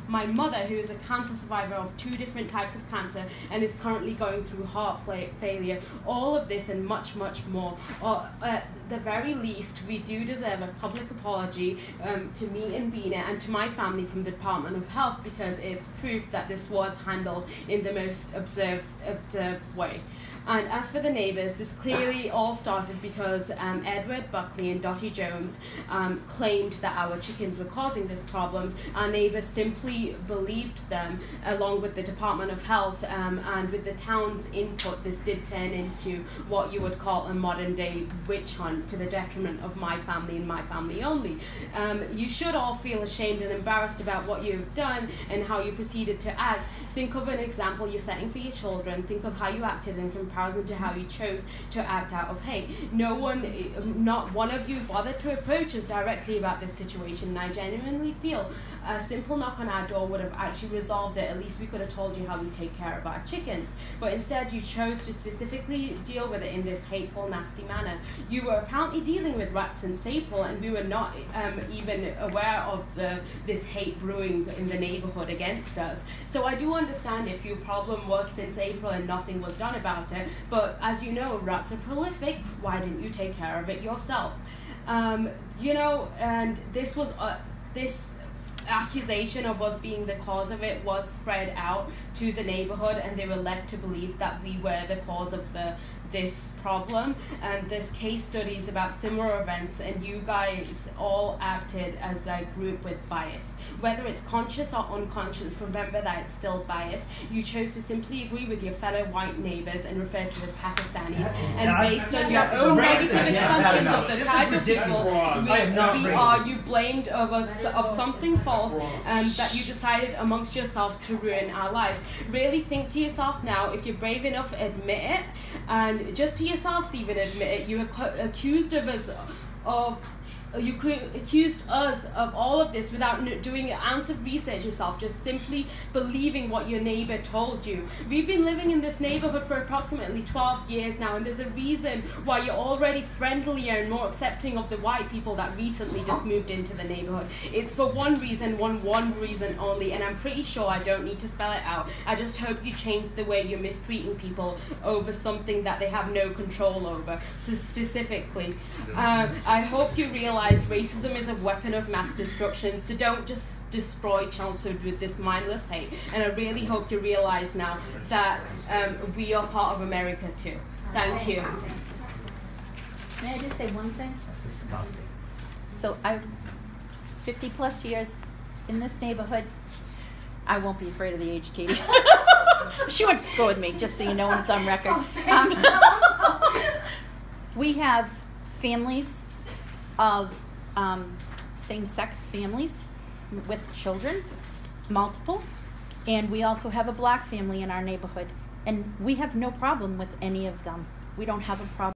My mother, who is a cancer survivor of 2 different types of cancer and is currently going through heart failure, all of this and much, much more. At the very least, we do deserve a public apology to me and Bina and to my family from the Department of Health, because it's proof that this was handled in the most observed way. And as for the neighbours, this clearly all started because Edward Buckley and Dottie Jones claimed that our chickens were causing these problems. Our neighbours simply believed them, along with the Department of Health, and with the town's input, this did turn into what you would call a modern day witch hunt, to the detriment of my family and my family only. You should all feel ashamed and embarrassed about what you've done and how you proceeded to act. Think of an example you're setting for your children. Think of how you acted in comparison to how you chose to act out of hate. Not one of you bothered to approach us directly about this situation, and I genuinely feel a simple knock on our door would have actually resolved it. At least we could have told you how we take care of our chickens. But instead you chose to specifically deal with it in this hateful, nasty manner. You were apparently dealing with rats since April, and we were not even aware of this hate brewing in the neighbourhood against us. So I do understand if your problem was since April and nothing was done about it, but as you know, rats are prolific. Why didn't you take care of it yourself? And this accusation of us being the cause of it was spread out to the neighborhood, and they were led to believe that we were the cause of this problem. And there's case studies about similar events, and you guys all acted as a group with bias. Whether it's conscious or unconscious, remember that it's still bias. You chose to simply agree with your fellow white neighbors and refer to as Pakistanis, and based on your own negative assumptions of the type of people you blamed of something false that you decided amongst yourself to ruin our lives. Really think to yourself now, if you're brave enough, admit it, and just to yourselves even admit it. You accused us of all of this without doing an ounce of research yourself, just simply believing what your neighbor told you. We've been living in this neighborhood for approximately 12 years now, and there's a reason why you're already friendlier and more accepting of the white people that recently just moved into the neighborhood. It's for one reason, one reason only, and I'm pretty sure I don't need to spell it out. I just hope you change the way you're mistreating people over something that they have no control over. So specifically, I hope you realize racism is a weapon of mass destruction, so don't just destroy Chelmsford with this mindless hate. And I really hope you realize now that we are part of America too. Thank you. May I just say one thing? That's disgusting. So I'm 50 plus years in this neighborhood. I won't be afraid of the age, Katie. She went to school with me, just so you know, when it's on record. We have families of same-sex families with children, multiple, and we also have a black family in our neighborhood, and we have no problem with any of them. We don't have a problem.